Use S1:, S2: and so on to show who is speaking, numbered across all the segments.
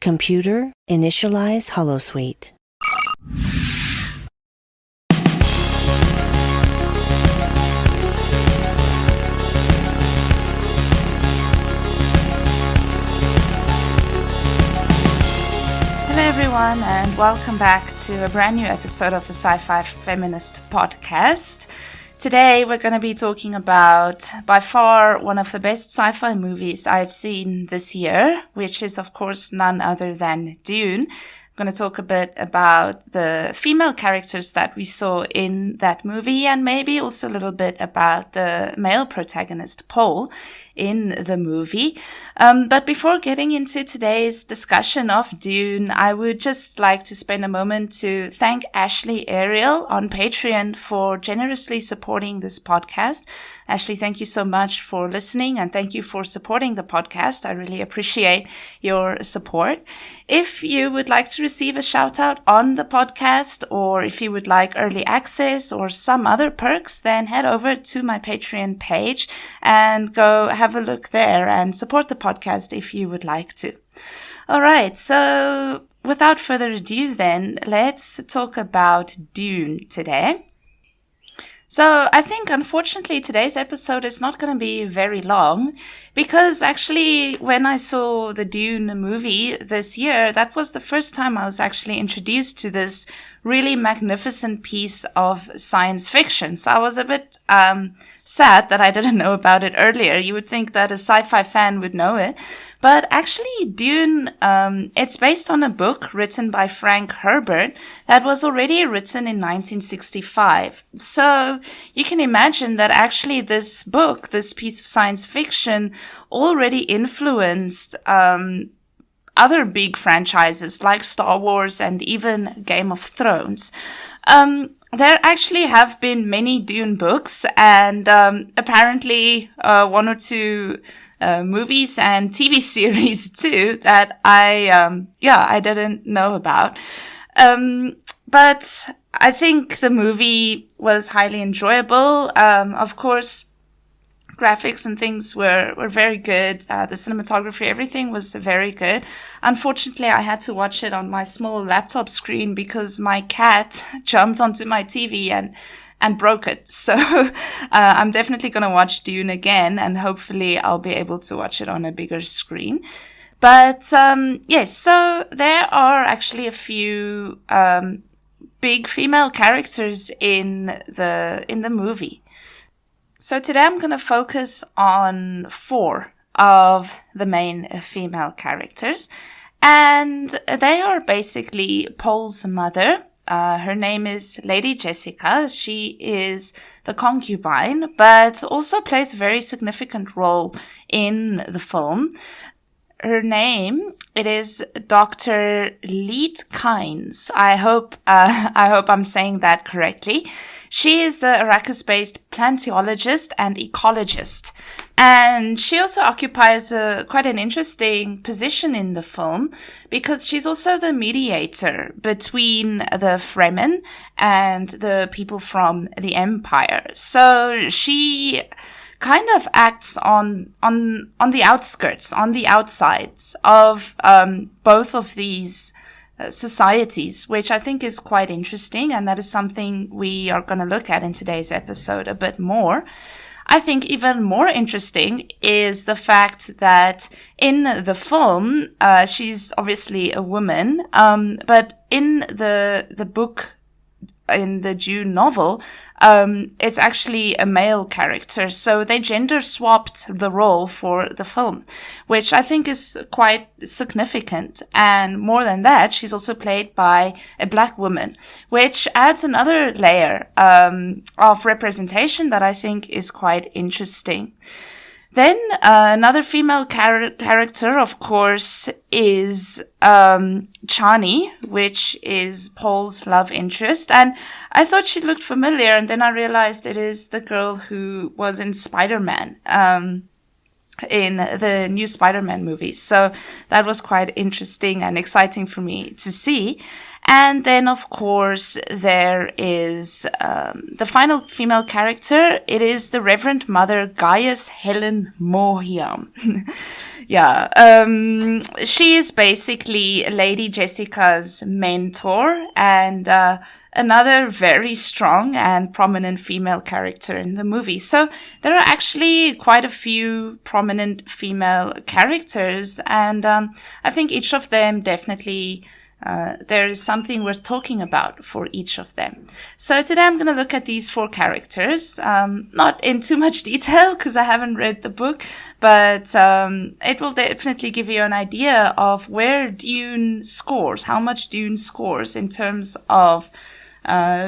S1: Computer, initialize holosuite.
S2: Hello everyone, and welcome back to a brand new episode of the Sci-Fi Feminist podcast. Today we're going to be talking about, by far, one of the best sci-fi movies I've seen this year, which is of course none other than Dune. I'm going to talk a bit about the female characters that we saw in that movie, and maybe also a little bit about the male protagonist, Paul, in the movie. But before getting into today's discussion of Dune, I would just like to spend a moment to thank Ashley Ariel on Patreon for generously supporting this podcast. Ashley, thank you so much for listening, and thank you for supporting the podcast. I really appreciate your support. If you would like to receive a shout out on the podcast, or if you would like early access or some other perks, then head over to my Patreon page and go have a look there and support the podcast if you would like to. All right, so without further ado then, let's talk about Dune today. So I think, unfortunately, today's episode is not going to be very long because actually when I saw the Dune movie this year, that was the first time I was actually introduced to this really magnificent piece of science fiction. So I was a bit sad that I didn't know about it earlier. You would think that a sci-fi fan would know it. But actually, Dune, it's based on a book written by Frank Herbert that was already written in 1965. So you can imagine that actually this book, this piece of science fiction, already influenced other big franchises like Star Wars and even Game of Thrones. There actually have been many Dune books, and apparently one or two movies and TV series too that I didn't know about. But I think the movie was highly enjoyable. Of course, graphics and things were very good. The cinematography, everything was very good. Unfortunately, I had to watch it on my small laptop screen because my cat jumped onto my TV and broke it. So I'm definitely going to watch Dune again, and hopefully I'll be able to watch it on a bigger screen. But yes, so there are actually a few big female characters in the movie. So today I'm going to focus on 4 of the main female characters, and they are basically Paul's mother. Her name is Lady Jessica. She is the concubine, but also plays a very significant role in the film. Her name, it is Dr Liet-Kynes. I hope I'm saying that correctly. She is the Arrakis-based planetologist and ecologist. And she also occupies quite an interesting position in the film because she's also the mediator between the Fremen and the people from the Empire. So she kind of acts on the outskirts, on the outsides of both of these societies, which I think is quite interesting, and that is something we are going to look at in today's episode a bit more. I think even more interesting is the fact that in the film, she's obviously a woman, but in the book, in the Dune novel, it's actually a male character. So they gender swapped the role for the film, which I think is quite significant. And more than that, she's also played by a black woman, which adds another layer of representation that I think is quite interesting. Then another female character, of course, is Chani, which is Paul's love interest. And I thought she looked familiar, and then I realized it is the girl who was in Spider-Man, in the new Spider-Man movies. So that was quite interesting and exciting for me to see. And then, of course, there is the final female character. It is the Reverend Mother Gaius Helen Mohiam. Yeah, she is basically Lady Jessica's mentor and another very strong and prominent female character in the movie. So there are actually quite a few prominent female characters, and I think each of them definitely there is something worth talking about for each of them. So today I'm going to look at these 4 characters, not in too much detail because I haven't read the book, but it will definitely give you an idea of where Dune scores, how much Dune scores in terms of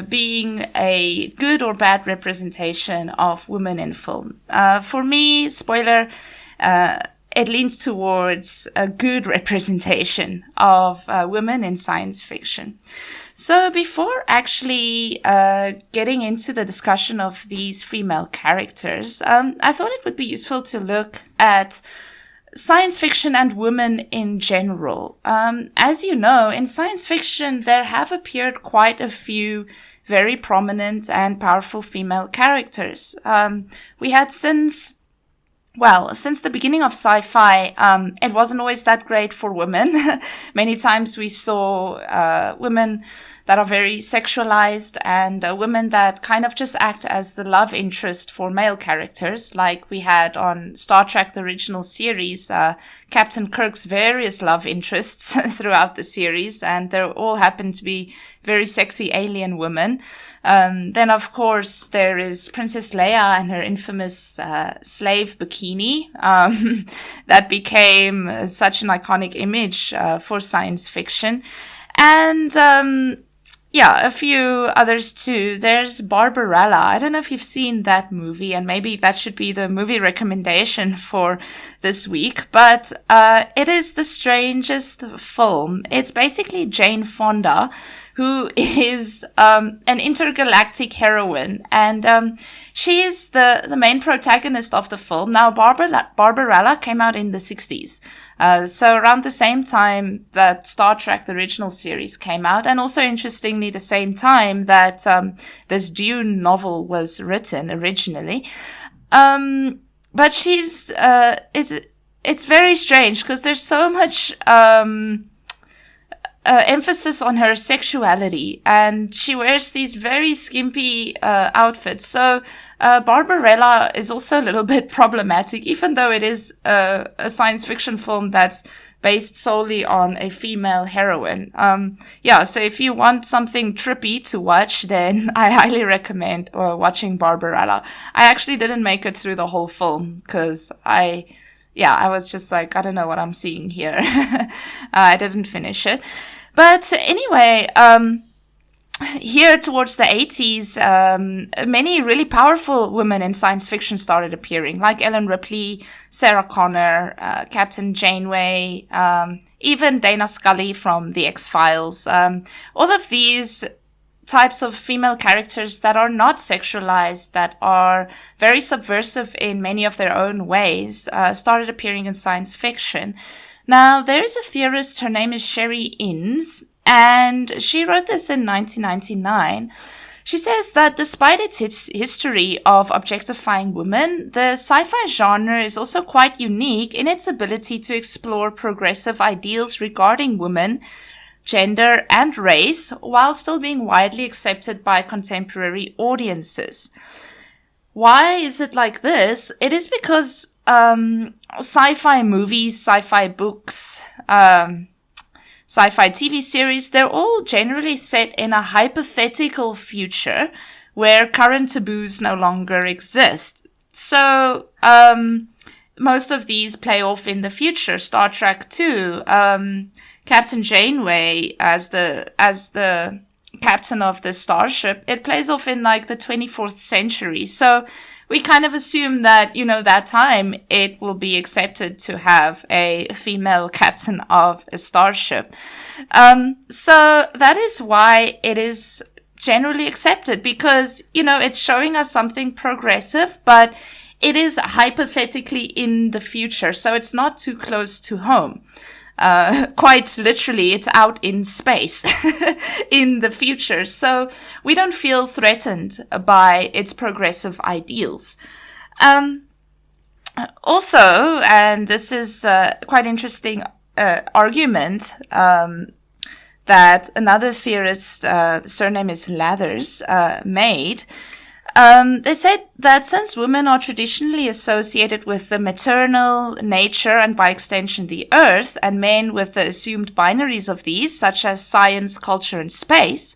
S2: being a good or bad representation of women in film. For me, spoiler, it leans towards a good representation of women in science fiction. So before actually getting into the discussion of these female characters, I thought it would be useful to look at science fiction and women in general. As you know, in science fiction, there have appeared quite a few very prominent and powerful female characters. We had since the beginning of sci-fi, it wasn't always that great for women. Many times we saw women that are very sexualized and women that kind of just act as the love interest for male characters, like we had on Star Trek, the original series, Captain Kirk's various love interests throughout the series, and they all happen to be very sexy alien women. Then, of course, there is Princess Leia and her infamous slave bikini that became such an iconic image for science fiction. And a few others too. There's Barbarella. I don't know if you've seen that movie, and maybe that should be the movie recommendation for this week, but it is the strangest film. It's basically Jane Fonda, who is an intergalactic heroine, and she is the main protagonist of the film. Now, Barbarella came out in the 60s, so around the same time that Star Trek, the original series, came out, and also, interestingly, the same time that this Dune novel was written originally. But she's it's very strange because there's so much emphasis on her sexuality, and she wears these very skimpy outfits. So Barbarella is also a little bit problematic, even though it is a science fiction film that's based solely on a female heroine. So if you want something trippy to watch, then I highly recommend watching Barbarella. I actually didn't make it through the whole film because I was just like, I don't know what I'm seeing here. I didn't finish it. But anyway, here towards the 80s, many really powerful women in science fiction started appearing, like Ellen Ripley, Sarah Connor, Captain Janeway, even Dana Scully from The X-Files. All of these types of female characters that are not sexualized, that are very subversive in many of their own ways, started appearing in science fiction. Now, there is a theorist, her name is Sherry Innes, and she wrote this in 1999. She says that despite its history of objectifying women, the sci-fi genre is also quite unique in its ability to explore progressive ideals regarding women, gender, and race, while still being widely accepted by contemporary audiences. Why is it like this? It is because sci-fi movies, sci-fi books, sci-fi TV series, they're all generally set in a hypothetical future where current taboos no longer exist. So most of these play off in the future. Star Trek 2, Captain Janeway as the captain of the starship, it plays off in like the 24th century. So we kind of assume that, that time it will be accepted to have a female captain of a starship. So that is why it is generally accepted, because, it's showing us something progressive, but it is hypothetically in the future. So it's not too close to home. Quite literally, it's out in space in the future. So we don't feel threatened by its progressive ideals. Also, and this is quite interesting argument that another theorist, the surname is Lathers, made. They said that since women are traditionally associated with the maternal, nature, and by extension the earth, and men with the assumed binaries of these, such as science, culture, and space,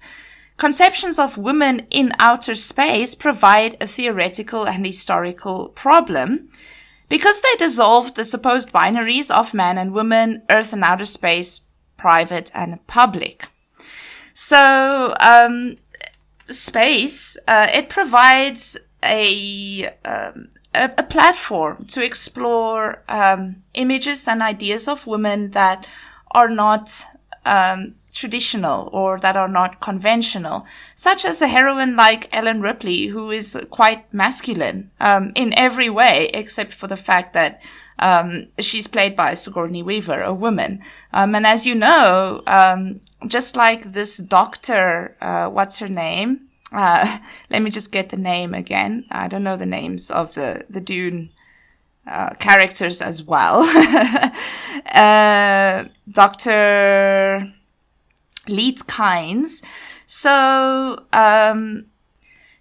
S2: conceptions of women in outer space provide a theoretical and historical problem because they dissolved the supposed binaries of man and woman, earth and outer space, private and public. So, space, it provides a platform to explore images and ideas of women that are not traditional or that are not conventional, such as a heroine like Ellen Ripley, who is quite masculine in every way, except for the fact that she's played by Sigourney Weaver, a woman. And as you know, just like this doctor, what's her name? Let me just get the name again. I don't know the names of the Dune characters as well. Dr. Liet-Kynes. So,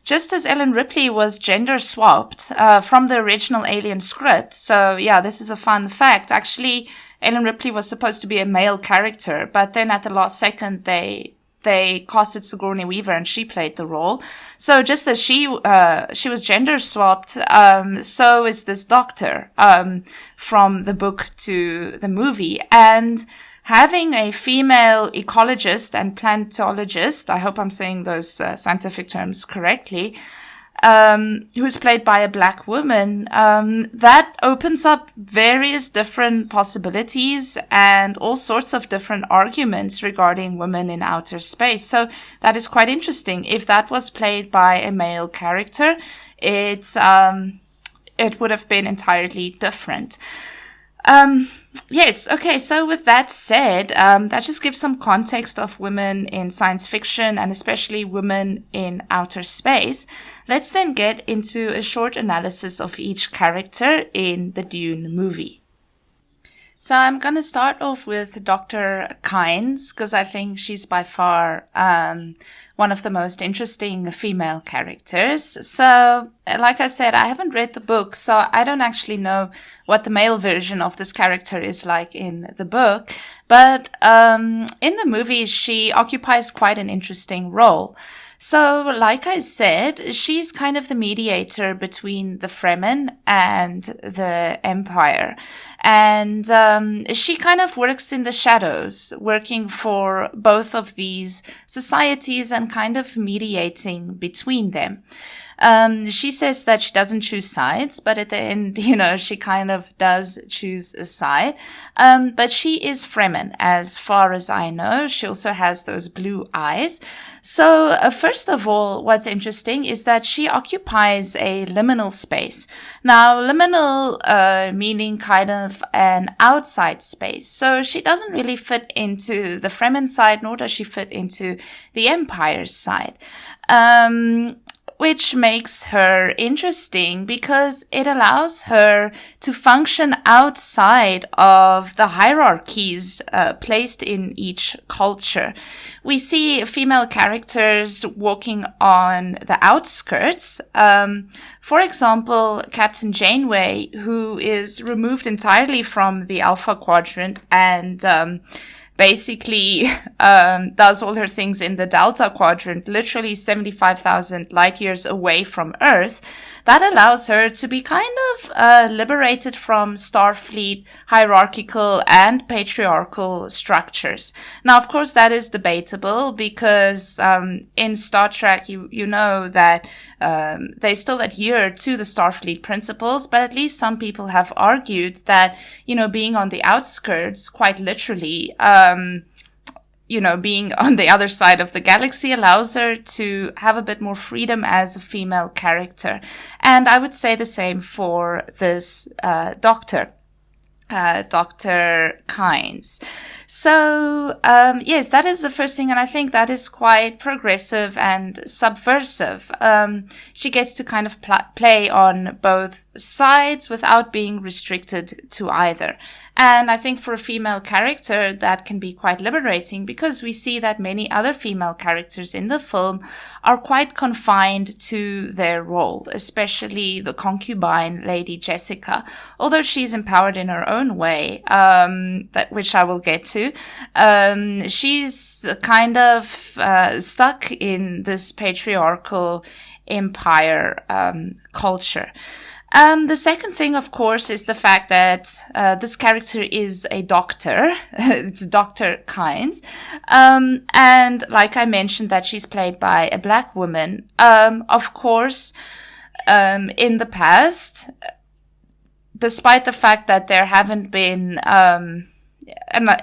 S2: just as Ellen Ripley was gender swapped from the original Alien script. So, yeah, this is a fun fact. Actually, Ellen Ripley was supposed to be a male character, but then at the last second, they casted Sigourney Weaver and she played the role. So just as she was gender swapped, so is this doctor, from the book to the movie. And having a female ecologist and plantologist, I hope I'm saying those scientific terms correctly, who's played by a black woman, that opens up various different possibilities and all sorts of different arguments regarding women in outer space. So that is quite interesting. If that was played by a male character, it would have been entirely different. Yes, okay, so with that said, that just gives some context of women in science fiction and especially women in outer space. Let's then get into a short analysis of each character in the Dune movie. So I'm going to start off with Dr. Kynes because I think she's by far one of the most interesting female characters. So, like I said, I haven't read the book, so I don't actually know what the male version of this character is like in the book. But in the movie, she occupies quite an interesting role. So, like I said, she's kind of the mediator between the Fremen and the Empire. And she kind of works in the shadows, working for both of these societies and kind of mediating between them. She says that she doesn't choose sides, but at the end, she kind of does choose a side. But she is Fremen, as far as I know. She also has those blue eyes. So, first of all, what's interesting is that she occupies a liminal space. Now, liminal, meaning kind of an outside space. So she doesn't really fit into the Fremen side, nor does she fit into the Empire's side. Which makes her interesting because it allows her to function outside of the hierarchies placed in each culture. We see female characters walking on the outskirts. For example, Captain Janeway, who is removed entirely from the Alpha Quadrant and basically does all her things in the Delta Quadrant, literally 75,000 light years away from Earth. That allows her to be kind of liberated from Starfleet hierarchical and patriarchal structures. Now, of course, that is debatable because in Star Trek, you know that they still adhere to the Starfleet principles, but at least some people have argued that, being on the outskirts, quite literally, being on the other side of the galaxy allows her to have a bit more freedom as a female character. And I would say the same for this doctor. Dr. Kynes. So, yes, that is the first thing, and I think that is quite progressive and subversive. She gets to kind of play on both sides without being restricted to either. And I think for a female character, that can be quite liberating, because we see that many other female characters in the film are quite confined to their role, especially the concubine, Lady Jessica, although she's empowered in her own way, which I will get to. She's kind of stuck in this patriarchal empire culture. The second thing, of course, is the fact that this character is a doctor. It's Dr. Kynes. And like I mentioned, that she's played by a black woman. Of course, in the past, despite the fact that there haven't been...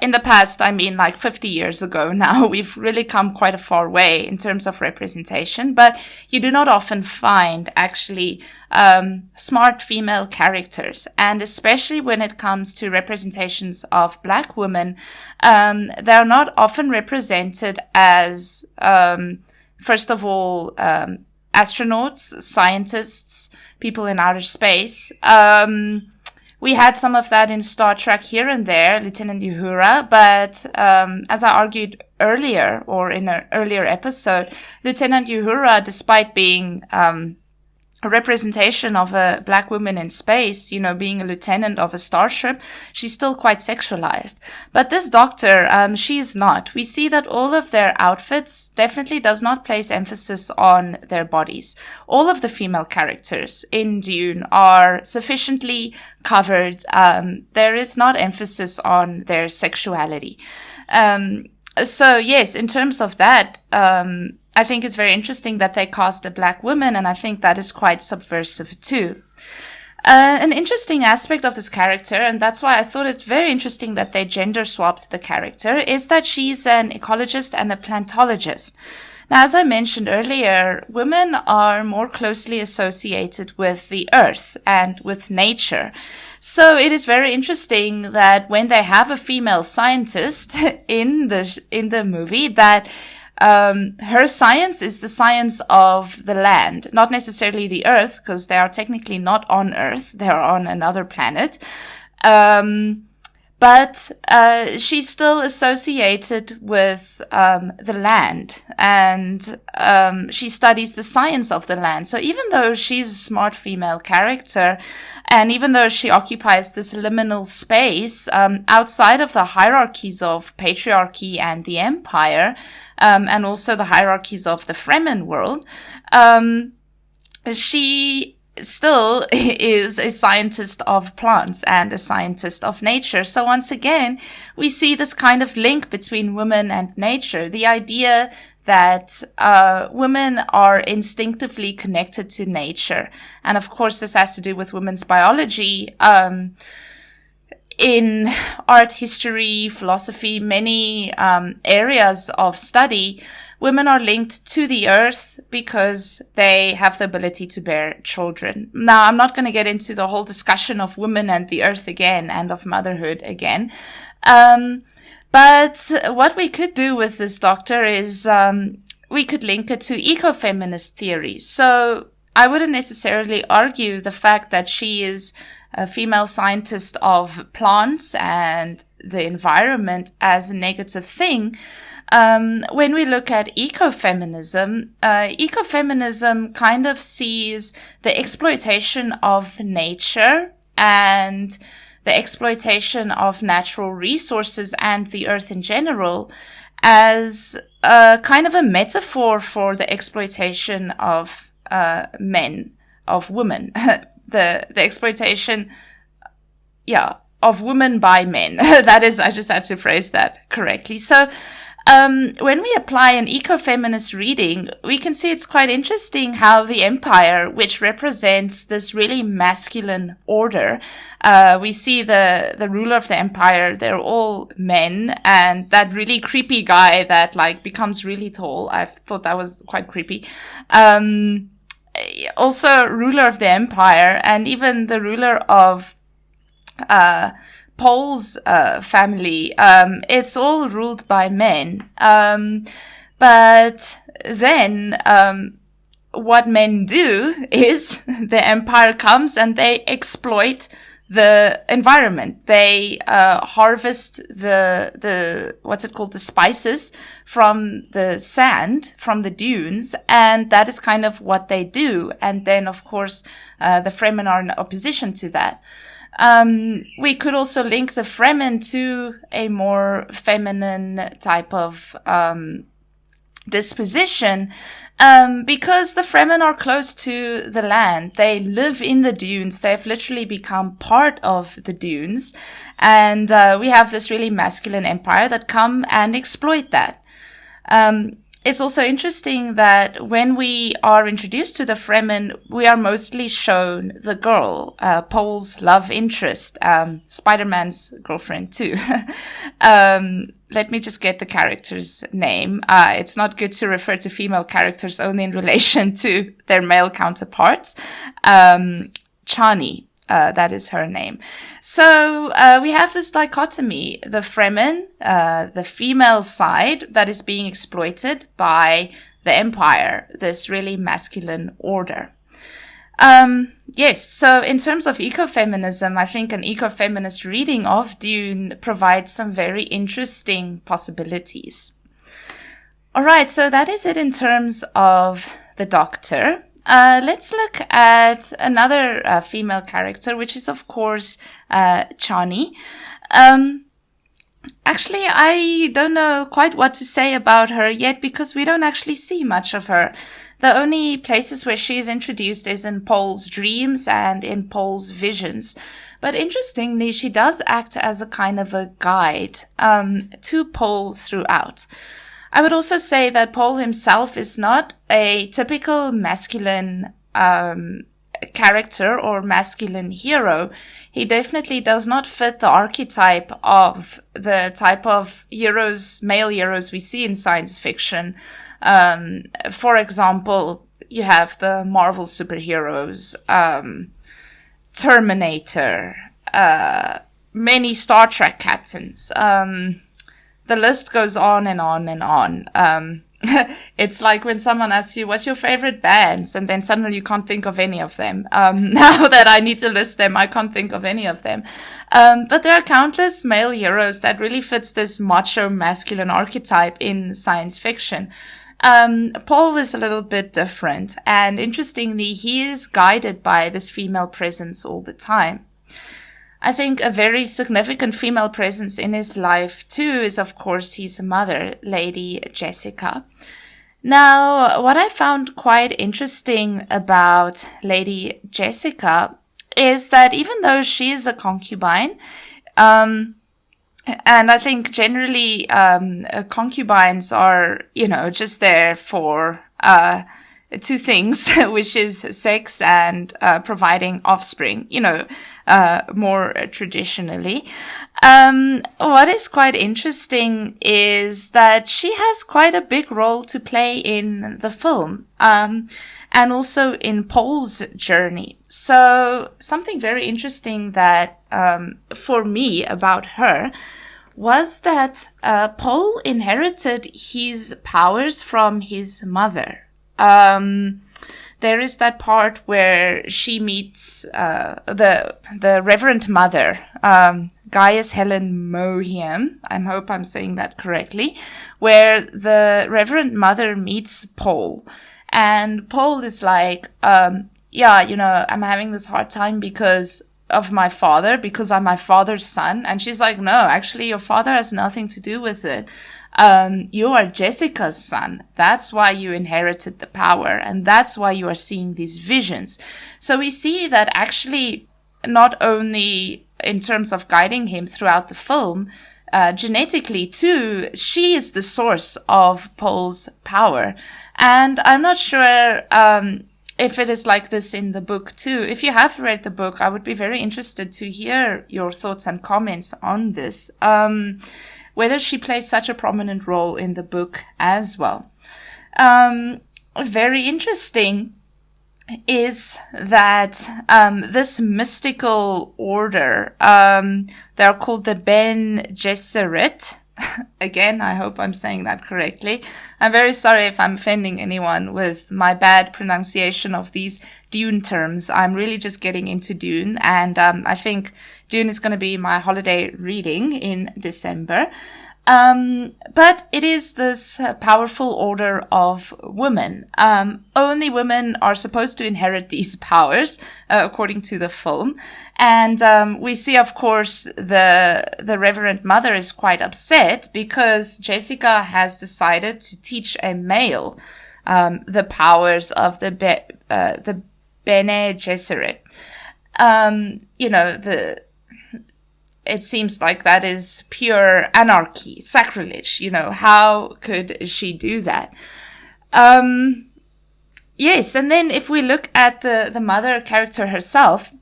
S2: in the past, I mean like 50 years ago now, we've really come quite a far way in terms of representation, but you do not often find actually smart female characters. And especially when it comes to representations of black women, they're not often represented as, first of all, astronauts, scientists, people in outer space. We had some of that in Star Trek here and there, Lieutenant Uhura, but as I argued earlier, or in an earlier episode, Lieutenant Uhura, despite being a representation of a black woman in space, you know, being a lieutenant of a starship, she's still quite sexualized. But this doctor, she is not. We see that all of their outfits definitely does not place emphasis on their bodies. All of the female characters in Dune are sufficiently covered. There is not emphasis on their sexuality. So yes, in terms of that, I think it's very interesting that they cast a black woman, and I think that is quite subversive too. An interesting aspect of this character, and that's why I thought it's very interesting that they gender swapped the character, is that she's an ecologist and a plantologist. Now, as I mentioned earlier, women are more closely associated with the earth and with nature. So it is very interesting that when they have a female scientist in the movie, that her science is the science of the land, not necessarily the earth, because they are technically not on Earth. They are on another planet. But she's still associated with the land, and she studies the science of the land. So even though she's a smart female character, and even though she occupies this liminal space outside of the hierarchies of patriarchy and the empire, and also the hierarchies of the Fremen world, she still is a scientist of plants and a scientist of nature. So once again, we see this kind of link between women and nature. The idea that women are instinctively connected to nature. And of course, this has to do with women's biology. In art, history, philosophy, many areas of study, women are linked to the earth because they have the ability to bear children. Now, I'm not going to get into the whole discussion of women and the earth again and of motherhood again. But what we could do with this doctor is we could link it to ecofeminist theories. So I wouldn't necessarily argue the fact that she is a female scientist of plants and the environment as a negative thing. When we look at ecofeminism, ecofeminism kind of sees the exploitation of nature and the exploitation of natural resources and the earth in general as kind of a metaphor for the exploitation of men, of women. The exploitation, of women by men. That is, I just had to phrase that correctly. So, when we apply an ecofeminist reading, we can see it's quite interesting how the empire, which represents this really masculine order, we see the ruler of the empire, they're all men, and that really creepy guy that like becomes really tall. I thought that was quite creepy. Also ruler of the empire, and even the ruler of Paul's family, it's all ruled by men. But then what men do is the empire comes and they exploit the environment. They harvest the what's it called, the spices from the sand, from the dunes, and that is kind of what they do. And then, of course, the Fremen are in opposition to that. We could also link the Fremen to a more feminine type of disposition, because the Fremen are close to the land. They live in the dunes. They've literally become part of the dunes. And we have this really masculine empire that come and exploit that. It's also interesting that when we are introduced to the Fremen, we are mostly shown the girl, Paul's love interest, Spider-Man's girlfriend too. Let me just get the character's name. It's not good to refer to female characters only in relation to their male counterparts. Chani. That is her name. So we have this dichotomy, the Fremen, the female side that is being exploited by the Empire, this really masculine order. Yes, so in terms of ecofeminism, I think an ecofeminist reading of Dune provides some very interesting possibilities. All right, so that is it in terms of the Doctor. Let's look at another female character, which is, of course, Chani. Actually, I don't know quite what to say about her yet because we don't actually see much of her. The only places where she is introduced is in Paul's dreams and in Paul's visions. But interestingly, she does act as a kind of a guide to Paul throughout. I would also say that Paul himself is not a typical masculine character or masculine hero. He definitely does not fit the archetype of the type of heroes, male heroes we see in science fiction. For example, you have the Marvel superheroes, Terminator, many Star Trek captains. The list goes on and on and on. It's like when someone asks you, what's your favorite bands? And then suddenly you can't think of any of them. Now that I need to list them, I can't think of any of them. But there are countless male heroes that really fits this macho masculine archetype in science fiction. Paul is a little bit different. And interestingly, he is guided by this female presence all the time. I think a very significant female presence in his life, too, is, of course, his mother, Lady Jessica. Now, what I found quite interesting about Lady Jessica is that even though she is a concubine, and I think generally concubines are, just there for two things, which is sex and providing offspring, more traditionally. What is quite interesting is that she has quite a big role to play in the film, and also in Paul's journey. So something very interesting that for me about her was that Paul inherited his powers from his mother. There is that part where she meets the Reverend mother, Gaius, Helen, Mohiam. I hope I'm saying that correctly, where the Reverend mother meets Paul. And Paul is like, I'm having this hard time because of my father, because I'm my father's son. And she's like, no, actually, your father has nothing to do with it. You are Jessica's son. That's why you inherited the power. And that's why you are seeing these visions. So we see that actually, not only in terms of guiding him throughout the film, genetically too, she is the source of Paul's power. And I'm not sure if it is like this in the book too. If you have read the book, I would be very interested to hear your thoughts and comments on this. Whether she plays such a prominent role in the book as well. Very interesting is that this mystical order, they're called the Ben Gesserit. Again, I hope I'm saying that correctly. I'm very sorry if I'm offending anyone with my bad pronunciation of these Dune terms. I'm really just getting into Dune, and I think Dune is going to be my holiday reading in December. But it is this powerful order of women. Only women are supposed to inherit these powers, according to the film. And we see, of course, the Reverend Mother is quite upset because Jessica has decided to teach a male the powers of the Bene Gesserit. It seems like that is pure anarchy, sacrilege. How could she do that? Yes, and then if we look at the mother character herself,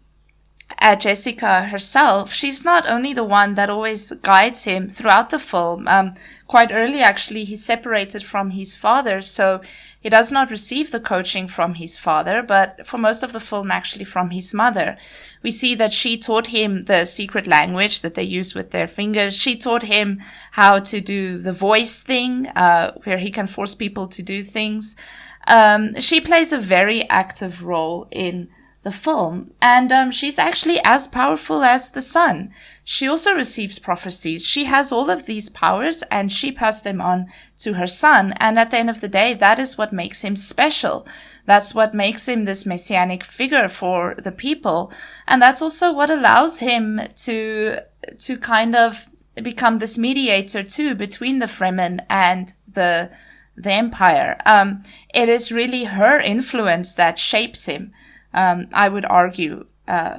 S2: at Jessica herself, she's not only the one that always guides him throughout the film. Quite early, actually, he's separated from his father, so he does not receive the coaching from his father, but for most of the film, actually, from his mother. We see that she taught him the secret language that they use with their fingers. She taught him how to do the voice thing, where he can force people to do things. She plays a very active role in the film, and she's actually as powerful as the sun. She also receives prophecies. She has all of these powers, and she passed them on to her son, and at the end of the day, that is what makes him special. That's what makes him this messianic figure for the people, and that's also what allows him to kind of become this mediator too between the Fremen and the Empire. It is really her influence that shapes him. I would argue,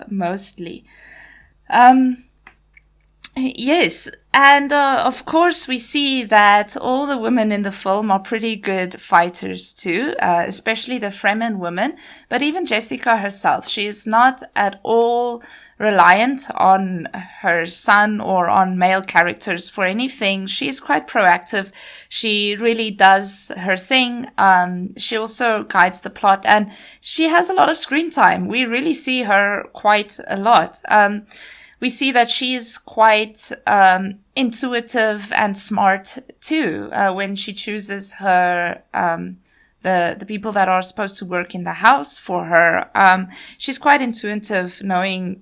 S2: mostly. Yes, and of course we see that all the women in the film are pretty good fighters too, especially the Fremen women, but even Jessica herself, she is not at all reliant on her son or on male characters for anything. She is quite proactive. She really does her thing. She also guides the plot, and she has a lot of screen time. We really see her quite a lot. We see that she is quite intuitive and smart too, when she chooses her the people that are supposed to work in the house for her. She's quite intuitive, knowing,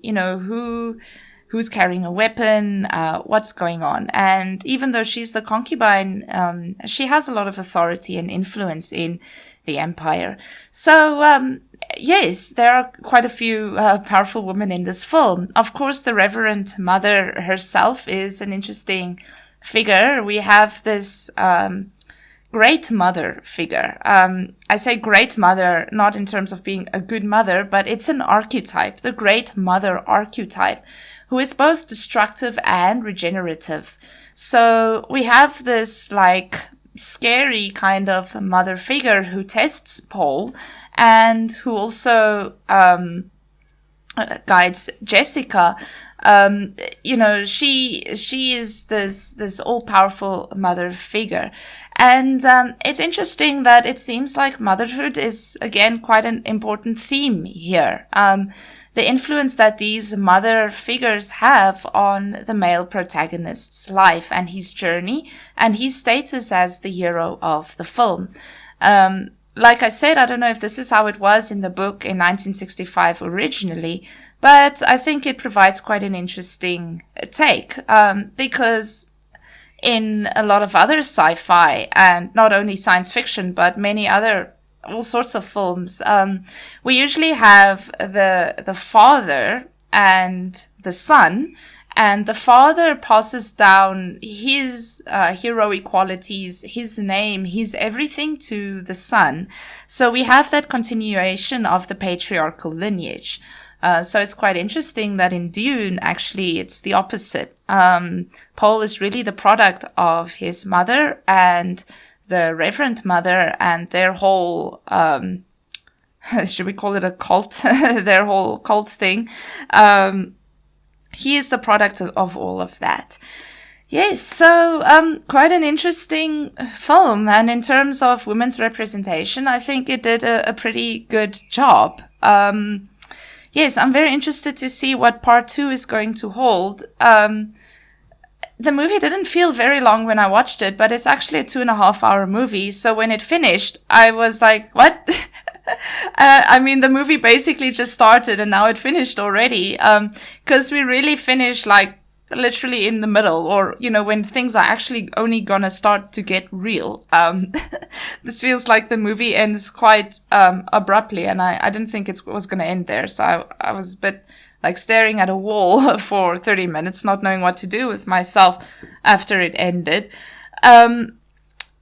S2: who's carrying a weapon, what's going on. And even though she's the concubine, she has a lot of authority and influence in the Empire. So, yes, there are quite a few powerful women in this film. Of course, the Reverend Mother herself is an interesting figure. We have this great mother figure. I say great mother not in terms of being a good mother, but it's an archetype, the great mother archetype, who is both destructive and regenerative. So we have this scary kind of mother figure who tests Paul and who also guides Jessica. She is this all-powerful mother figure. And it's interesting that it seems like motherhood is, again, quite an important theme here. The influence that these mother figures have on the male protagonist's life and his journey and his status as the hero of the film. Like I said, I don't know if this is how it was in the book in 1965 originally, but I think it provides quite an interesting take, because in a lot of other sci-fi, and not only science fiction, but many other all sorts of films, we usually have the father and the son, and the father passes down his heroic qualities, his name, his everything to the son. So we have that continuation of the patriarchal lineage. So it's quite interesting that in Dune, actually, it's the opposite. Paul is really the product of his mother and the Reverend Mother and their whole, should we call it a cult? Their whole cult thing. He is the product of all of that. Yes, so quite an interesting film, and in terms of women's representation, I think it did a pretty good job. Yes, I'm very interested to see what part 2 is going to hold. The movie didn't feel very long when I watched it, but it's actually a 2.5-hour movie. So when it finished, I was like, what? I mean, the movie basically just started and now it finished already. 'Cause we really finished like literally in the middle, or, you know, when things are actually only gonna start to get real. This feels like the movie ends quite abruptly, and I didn't think it was gonna end there. So I was a bit like staring at a wall for 30 minutes, not knowing what to do with myself after it ended.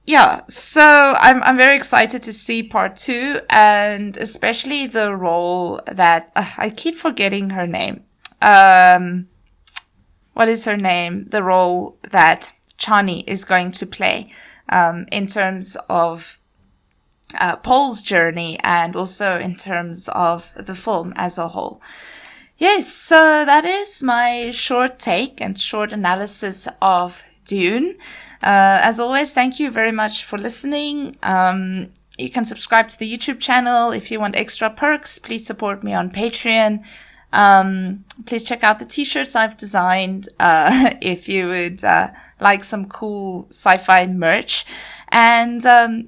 S2: Yeah, so I'm very excited to see part 2, and especially the role that I keep forgetting her name. What is her name? The role that Chani is going to play in terms of Paul's journey, and also in terms of the film as a whole. Yes, so that is my short take and short analysis of Dune. As always, thank you very much for listening. You can subscribe to the YouTube channel. If you want extra perks, please support me on Patreon. Please check out the t-shirts I've designed, if you would, like some cool sci-fi merch. And,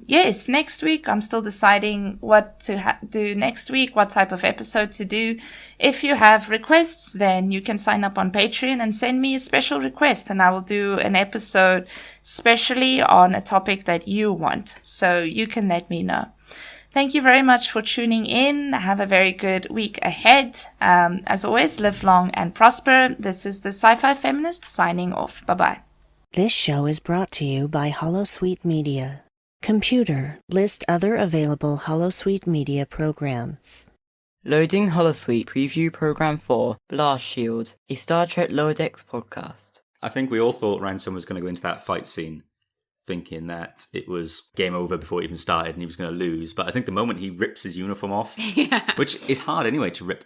S2: yes, next week, I'm still deciding what to do next week, what type of episode to do. If you have requests, then you can sign up on Patreon and send me a special request, and I will do an episode specially on a topic that you want. So you can let me know. Thank you very much for tuning in. Have a very good week ahead. As always, live long and prosper. This is the Sci-Fi Feminist signing off. Bye-bye.
S1: This show is brought to you by Holosuite Media. Computer, list other available Holosuite Media programs.
S3: Loading Holosuite Preview Program 4, Blast Shield, a Star Trek Lower Decks podcast.
S4: I think we all thought Ransom was going to go into that fight scene thinking that it was game over before it even started and he was going to lose. But I think the moment he rips his uniform off, which is hard anyway to rip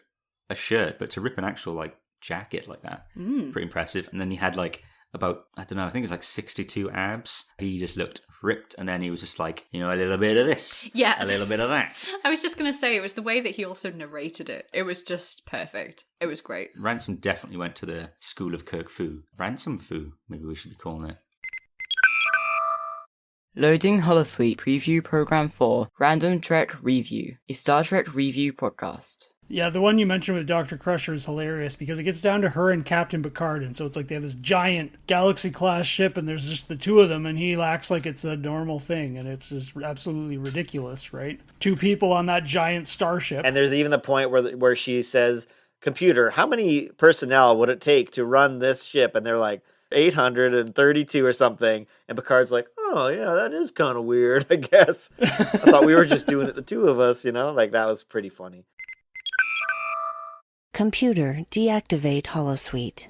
S4: a shirt, but to rip an actual like jacket like that, pretty impressive. And then he had like about, I don't know, I think it's like 62 abs. He just looked ripped, and then he was just like, you know, a little bit of this, a little bit of that.
S5: I was just going to say, it was the way that he also narrated it. It was just perfect. It was great.
S4: Ransom definitely went to the school of Kirk Fu. Ransom Fu, maybe we should be calling it.
S3: Loading Holosuite Preview Program 4, Random Trek Review, a Star Trek review podcast.
S6: Yeah, the one you mentioned with Dr. Crusher is hilarious because it gets down to her and Captain Picard, and so it's like they have this giant Galaxy-class ship, and there's just the two of them, and he acts like it's a normal thing, and it's just absolutely ridiculous, right? Two people on that giant starship.
S7: And there's even the point where she says, "Computer, how many personnel would it take to run this ship?" And they're like, 832 or something. And Picard's like, "Oh, yeah, that is kind of weird, I guess." I thought we were just doing it, the two of us, you know? Like, that was pretty funny.
S1: Computer, deactivate Holosuite.